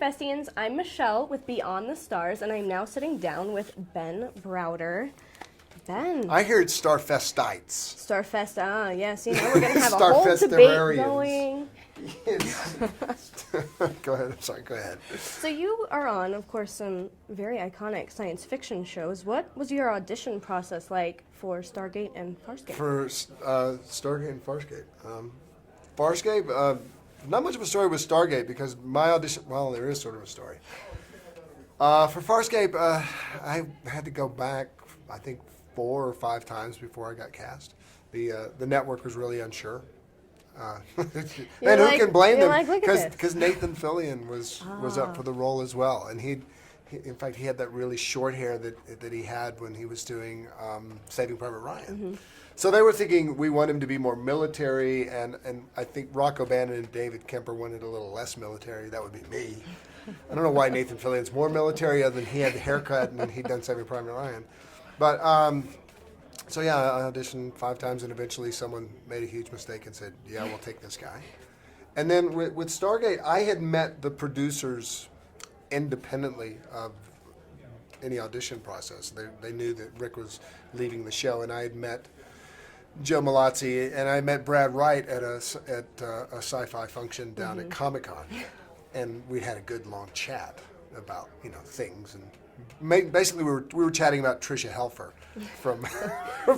Starfestians. I'm Michelle with Beyond the Stars, and I'm now sitting down with Ben Browder. Ben. I hear it's Starfestites. Starfest, yeah, see, now we're going to have a whole debate going. Yes. Go ahead, I'm sorry, go ahead. So you are on, of course, some very iconic science fiction shows. What was your audition process like for Stargate and Farscape? For Stargate and Farscape. Farscape, not much of a story with Stargate because my audition, well, there is sort of a story. For Farscape, I had to go back, I think, 4 or 5 times before I got cast. The network was really unsure. And who can blame them? Because Nathan Fillion was up for the role as well, and he in fact he had that really short hair that he had when he was doing Saving Private Ryan. Mm-hmm. So they were thinking we want him to be more military, and I think Rock O'Bannon and David Kemper wanted a little less military. That would be me. I don't know why Nathan Fillion's more military other than he had the haircut and he'd done Saving Private Ryan. But so yeah, I auditioned 5 times, and eventually someone made a huge mistake and said, "Yeah, we'll take this guy." And then with Stargate, I had met the producers independently of any audition process. They knew that Rick was leaving the show, and I had met Joe Malazzi, and I met Brad Wright at a sci-fi function down at Comic-Con, and we had a good long chat about things, and basically we were chatting about Tricia Helfer from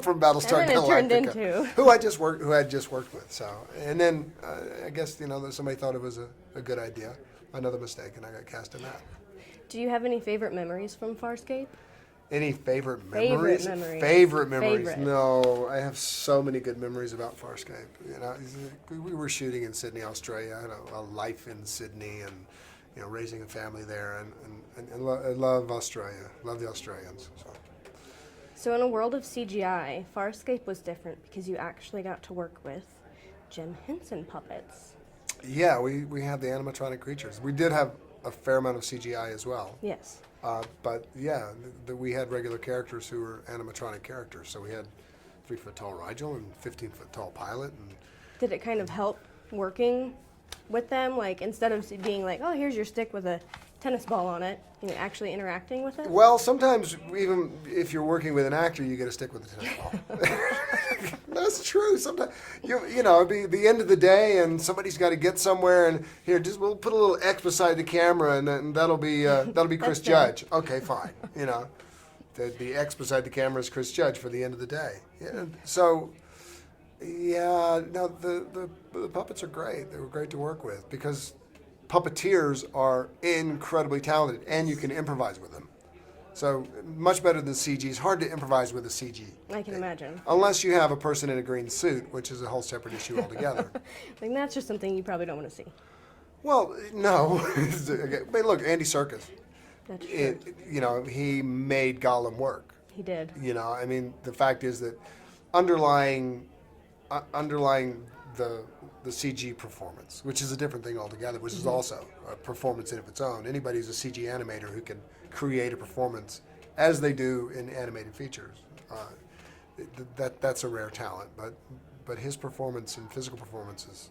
from Battlestar Galactica, who I had just worked with. So, and then I guess that somebody thought it was a good idea, another mistake, and I got cast in that. Do you have any favorite memories from Farscape? Any favorite memories? Favorite memories. No, I have so many good memories about Farscape. We were shooting in Sydney, Australia. I had a life in Sydney, and raising a family there, and I love Australia. Love the Australians. So in a world of CGI, Farscape was different because you actually got to work with Jim Henson puppets. Yeah, we had the animatronic creatures. We did have a fair amount of CGI as well. Yes. But yeah, we had regular characters who were animatronic characters. So we had 3-foot tall Rigel and 15-foot tall Pilot. And did it kind of help working with them? Like, instead of being like, oh, here's your stick with a tennis ball on it, actually interacting with it? Well, sometimes even if you're working with an actor, you get a stick with a tennis ball. That's true. Sometimes, it'd be the end of the day, and somebody's got to get somewhere, and here, we'll put a little X beside the camera, and that'll be Chris Judge. Okay, fine. The X beside the camera is Chris Judge for the end of the day. Yeah, so. Yeah, no, the puppets are great. They were great to work with because puppeteers are incredibly talented, and you can improvise with them. So much better than CG. It's hard to improvise with a CG. I can imagine. Unless you have a person in a green suit, which is a whole separate issue altogether. I think that's just something you probably don't want to see. Well, no. I mean, look, Andy Serkis. That's true. He made Gollum work. He did. I mean, the fact is that underlying the CG performance, which is a different thing altogether, which is also a performance in of its own. Anybody who's a CG animator who can create a performance as they do in animated features, that's a rare talent. But his performance and physical performance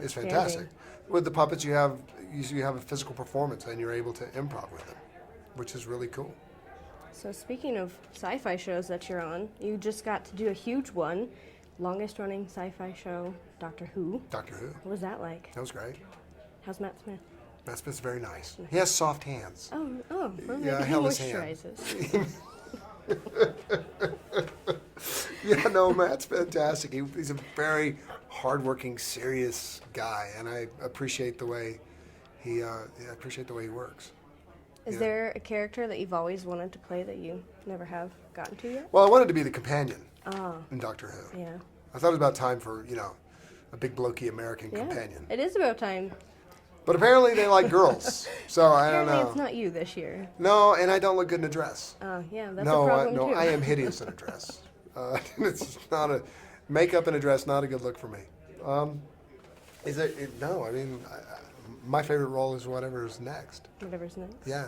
is fantastic. With the puppets, you have a physical performance, and you're able to improv with them, which is really cool. So speaking of sci-fi shows that you're on, you just got to do a huge one. Longest running sci-fi show, Doctor Who. Doctor Who. What was that like? That was great. How's Matt Smith? Matt Smith's very nice. He has soft hands. Oh, well, yeah, he moisturizes. Yeah, no, Matt's fantastic. He's a very hardworking, serious guy, and I appreciate the way he works. Is there a character that you've always wanted to play that you never have gotten to yet? Well, I wanted to be the companion in Doctor Who. Yeah. I thought it was about time for, a big blokey American companion. It is about time. But apparently they like girls, so I don't know. Apparently it's not you this year. No, and I don't look good in a dress. Yeah, that's a problem too. No, I am hideous in a dress. It's not makeup in a dress, not a good look for me. No, I mean, my favorite role is whatever's next. Whatever's next? Yeah.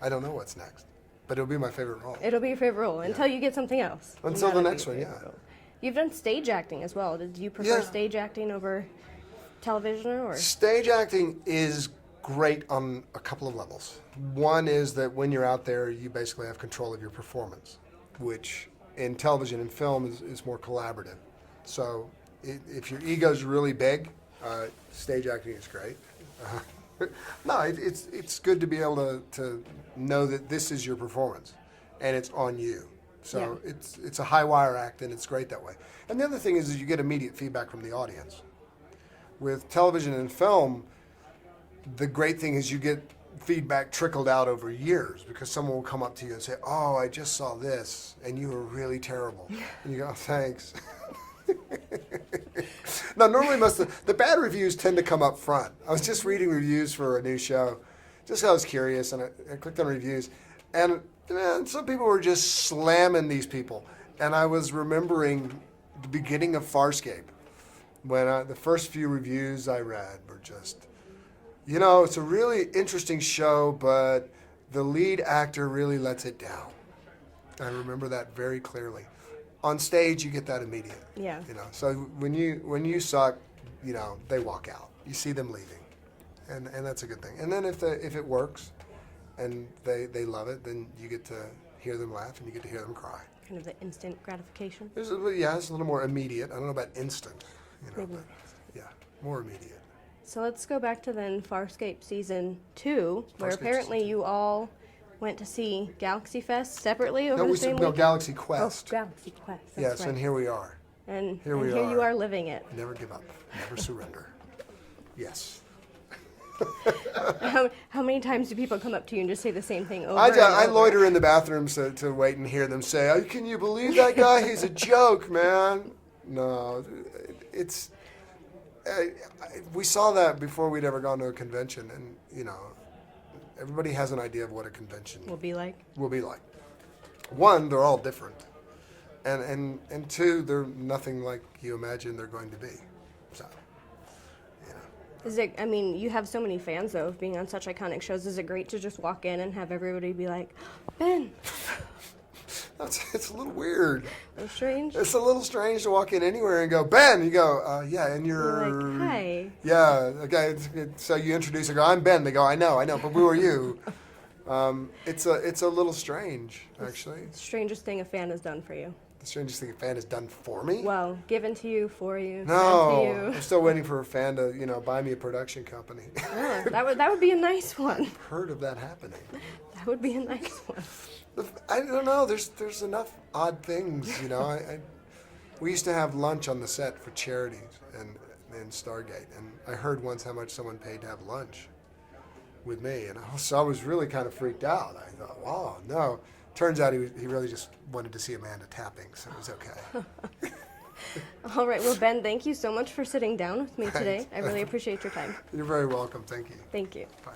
I don't know what's next, but it'll be my favorite role. It'll be your favorite role until you get something else. Until the next one, yeah. Role. You've done stage acting as well. Did you prefer stage acting over television or? Stage acting is great on a couple of levels. One is that when you're out there, you basically have control of your performance, which in television and film is more collaborative. So if your ego's really big, stage acting is great. No, it's good to be able to know that this is your performance, and it's on you. So it's a high wire act, and it's great that way. And the other thing is you get immediate feedback from the audience. With television and film, the great thing is you get feedback trickled out over years, because someone will come up to you and say, "Oh, I just saw this, and you were really terrible." And you go, "Oh, thanks." Now, normally the bad reviews tend to come up front. I was just reading reviews for a new show, just 'cause I was curious, and I clicked on reviews, and man, some people were just slamming these people. And I was remembering the beginning of Farscape, when the first few reviews I read were just, it's a really interesting show, but the lead actor really lets it down. I remember that very clearly. On stage, you get that immediate. Yeah. So when you suck, they walk out. You see them leaving, and that's a good thing. And then if it works, and they love it, then you get to hear them laugh and you get to hear them cry. Kind of the instant gratification. It's a little more immediate. I don't know about instant. Maybe. But yeah, more immediate. So let's go back to then Farscape season 2, where Farscape apparently season 2. you all went to see Galaxy Fest separately over the same week. Galaxy Quest. Oh, Galaxy Quest. That's Yes, right. and here we are. And here you are living it. Never give up. Never surrender. Yes. How many times do people come up to you and just say the same thing over I and over? loiter in the bathrooms to wait and hear them say, "Oh, can you believe that guy? He's a joke, man." No, it's. We saw that before we'd ever gone to a convention, and everybody has an idea of what a convention Will be like. One, they're all different, and two, they're nothing like you imagine they're going to be. So. Is it? I mean, you have so many fans though of being on such iconic shows. Is it great to just walk in and have everybody be like, "Ben"? It's a little weird. A little strange. It's a little strange to walk in anywhere and go, "Ben." You go, "Yeah," and you're like, "Hi." Yeah. Okay. So you introduce and go, "I'm Ben." They go, I know, but who are you?" It's a little strange, actually. Strangest thing a fan has done for you. The strangest thing a fan has done for me? Well, given to you, for you, No, sent to you. I'm still waiting for a fan to, buy me a production company. Oh, that would be a nice one. Heard of that happening. That would be a nice one. I don't know. There's enough odd things, We used to have lunch on the set for charities and Stargate, and I heard once how much someone paid to have lunch with me, and I was really kind of freaked out. I thought, wow, no. Turns out he really just wanted to see Amanda tapping, so it was okay. All right. Well, Ben, thank you so much for sitting down with me today. I really appreciate your time. You're very welcome. Thank you. Thank you. Bye.